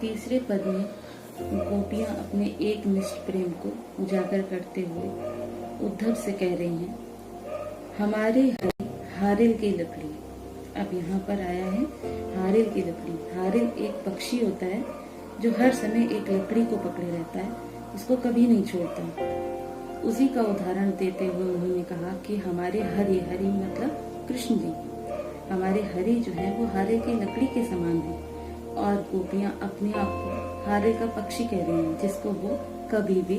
तीसरे पद में गोपियां अपने एक निष्ठ प्रेम को उजागर करते हुए उद्धव से कह रही हैं, हमारे हारिल की लकड़ी। अब यहाँ पर आया है हारिल की लकड़ी। हारिल एक पक्षी होता है जो हर समय एक लकड़ी को पकड़े रहता है, उसको कभी नहीं छोड़ता। उसी का उदाहरण देते हुए उन्होंने कहा कि हमारे हरि, हरि मतलब कृष्ण जी, हमारे हरि जो है वो हारिल की लकड़ी के समान है। और गोपियां अपने आप को हारिल का पक्षी कह रही हैं जिसको वो कभी भी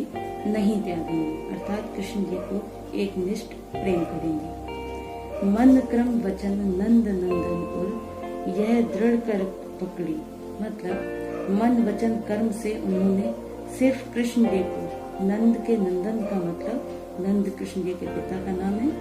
नहीं त्यागेंगे, अर्थात कृष्ण जी को एक निष्ठ प्रेम करेंगे। मन क्रम वचन नंद नंदन उर, यह दृढ़ कर पकड़ी, मतलब मन वचन कर्म से उन्होंने सिर्फ कृष्ण जी को, नंद के नंदन का मतलब नंद कृष्ण जी के पिता का नाम है,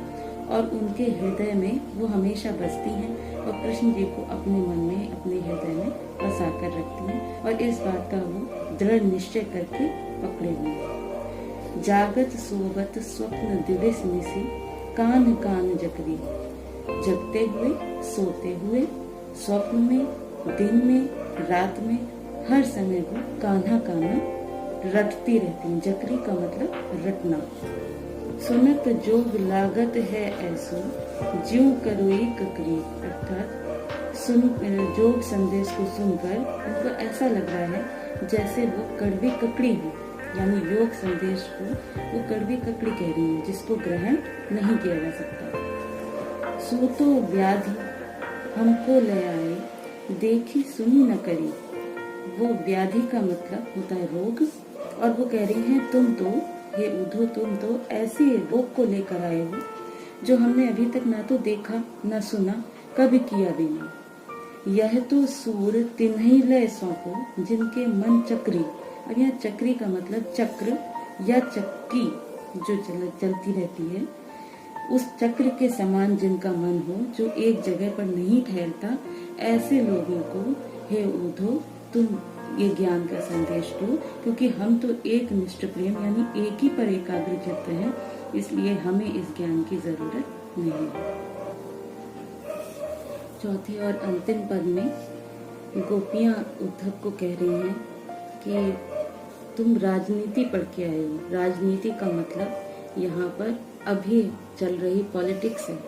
और उनके हृदय में वो हमेशा बसती हैं और कृष्ण जी को अपने मन में, अपने हृदय में बसा कर रखती हैं और इस बात का वो दृढ़ निश्चय करके पकड़े हुए। जागत सोवत स्वप्न दिवस निसी, कान कान जकरी, जगते हुए, सोते हुए, स्वप्न में, दिन में, रात में, हर समय वो कान्हा कान्हा रटती रहती हैं। जकरी का मतलब रटना। सुनत जोग लागत है ऐसो, ज्यों करोई ककरी, अर्थात सुन जोग संदेश को सुनकर उनको ऐसा लग रहा है जैसे वो कड़वी ककड़ी हो, यानी योग संदेश को वो कड़वी ककड़ी कह रही है जिसको ग्रहण नहीं किया जा सकता। सूतो व्याधि हमको ले आए, देखी सुनी न करी, वो व्याधि का मतलब होता है रोग, और वो कह रही हैं तुम तो, हे उद्धव, तुम तो ऐसे रोग को लेकर आए हो जो हमने अभी तक ना तो देखा न सुना, कभी किया भी नहीं। यह तो सूर तिन्हीं लय सौंपो, जिनके मन चक्री। अब यहाँ चक्री का मतलब चक्र या चक्की जो चलती रहती है, उस चक्र के समान जिनका मन हो, जो एक जगह पर नहीं ठहरता, ऐसे लोगों को हे उद्धव तुम ये ज्ञान का संदेश दो, क्योंकि हम तो एक निष्ठ प्रेम यानी एक ही पर एकाग्र चित्त हैं, इसलिए हमें इस ज्ञान की जरूरत नहीं है। चौथे और अंतिम पद में गोपियां उद्धव को कह रही हैं कि तुम राजनीति पढ़ के आए हो। राजनीति का मतलब यहाँ पर अभी चल रही पॉलिटिक्स है,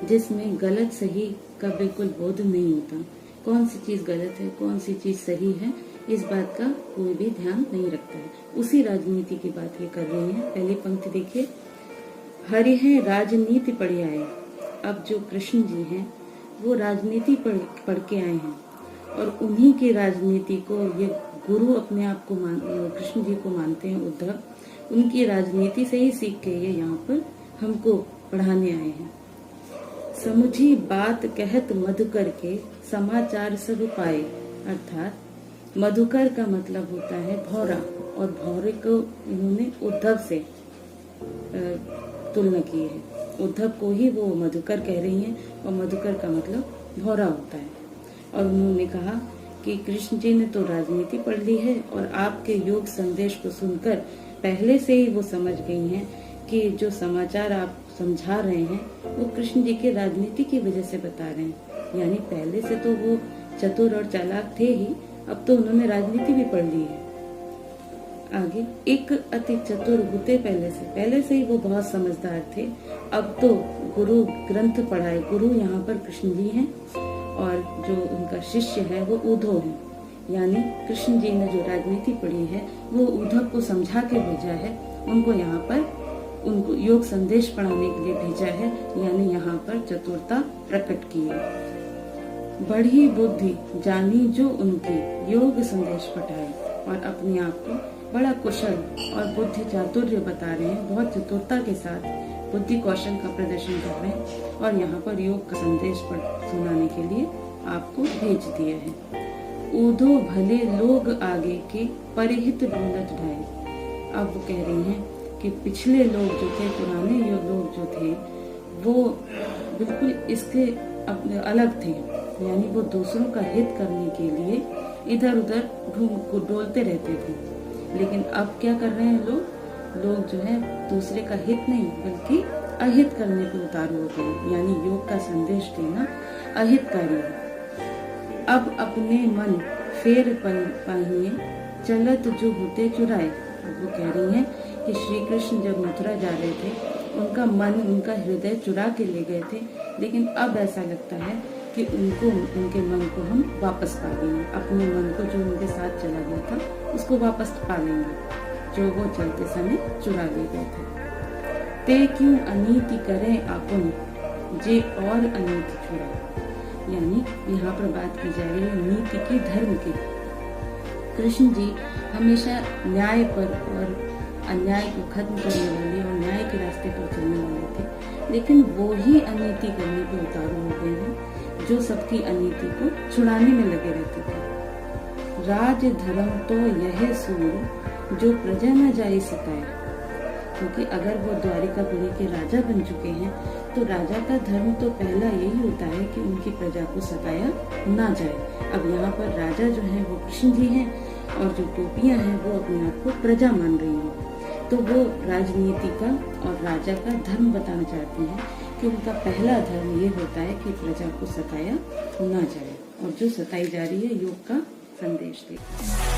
जिसमें गलत सही का बिल्कुल बोध नहीं होता। कौन सी चीज गलत है, कौन सी चीज सही है, इस बात का कोई भी ध्यान नहीं रखता है। उसी राजनीति की बात ये कर रही हैं। पहली पंक्ति देखिए, हरि है राजनीति पढ़े आए। अब जो कृष्ण जी हैं वो राजनीति पढ़ के आए हैं और उन्हीं की राजनीति को ये गुरु अपने आप को कृष्ण जी को मानते हैं उद्धव। उनकी राजनीति से ही सीख के ये यहाँ पर हमको पढ़ाने आए हैं। समुझी बात कहत मधुकर के, समाचार सब पाए, अर्थात मधुकर का मतलब होता है भौरा, और भौरे को इन्होंने उद्धव से तुलना की है। उद्धव को ही वो मधुकर कह रही हैं और मधुकर का मतलब भौरा होता है। और उन्होंने कहा कि कृष्ण जी ने तो राजनीति पढ़ ली है और आपके योग संदेश को सुनकर पहले से ही वो समझ गई हैं कि जो समाचार आप समझा रहे हैं वो कृष्ण जी के राजनीति की वजह से बता रहे हैं। यानी पहले से तो वो चतुर और चालाक थे ही, अब तो उन्होंने राजनीति भी पढ़ ली है। आगे, एक अति चतुर होते पहले से ही वो बहुत समझदार थे। अब तो गुरु ग्रंथ पढ़ाए, गुरु यहाँ पर कृष्ण जी हैं और जो उनका शिष्य है वो उद्धव है। यानी कृष्ण जी ने जो राजनीति पढ़ी है वो उद्धव को समझा के भेजा है, उनको यहाँ पर उनको योग संदेश पढ़ाने के लिए भेजा है, यानी यहाँ पर चतुरता प्रकट की है। बढ़ी बुद्धि जानी जो उनकी, योग संदेश पढ़ाए, और अपने आप को बड़ा कुशल और बुद्धि चातुर्य बता रहे हैं, बहुत चतुरता के साथ बुद्धि कौशल का प्रदर्शन कर रहे हैं और यहाँ पर योग का संदेश सुनाने के लिए आपको भेज दिया है। ऊधो भले लोग आगे के, परिहित डोलत ढाए। अब वो कह रही हैं कि पिछले लोग जो थे, पुराने लोग जो थे, वो बिल्कुल इसके अपने अलग थे, यानी वो दूसरों का हित करने के लिए इधर उधर डोलते रहते थे। लेकिन अब क्या कर रहे हैं लोग जो है दूसरे का हित नहीं बल्कि अहित करने पे उतारू होते हैं, यानी योग का संदेश देना अहितकारी है। अब अपने मन फेर पहिए चलत जो होते चुराए। वो कह रही हैं कि श्री कृष्ण जब मथुरा जा रहे थे, उनका मन, उनका हृदय चुरा के ले गए थे, लेकिन अब ऐसा लगता है कि उनके मन को हम वापस पा लेंगे। अपने मन को जो उनके साथ चला गया था उसको वापस पा लेंगे, जो वो चलते समय चुरा ले गए थे। ते क्यों अनीति करें आपन, जे और अनीति छुड़ा। यानी यहाँ पर बात की जा रही है नीति की, धर्म की। कृष्ण जी हमेशा न्याय पर और अन्याय को खत्म करने वाले और न्याय के रास्ते पर चलने वाले थे, लेकिन वो ही अनीति करने पे उतारू हो गए हैं, जो सबकी अनीति को छुड़ाने में लगे रहते थे। राज धर्म तो यह सूर, जो प्रजा न जाए सताया। क्योंकि अगर वो द्वारिकापुरी के राजा बन चुके हैं, तो राजा का धर्म तो पहला यही होता है कि उनकी प्रजा को सताया ना जाए। अब यहाँ पर राजा जो है वो कृष्ण जी हैं, और जो गोपियां हैं वो अपने आप को प्रजा मान रही हैं। तो वो राजनीति का और राजा का धर्म बताना चाहती हैं कि उनका पहला धर्म ये होता है कि प्रजा को सताया ना जाए, और जो सताई जा रही है योग का संदेश देती है।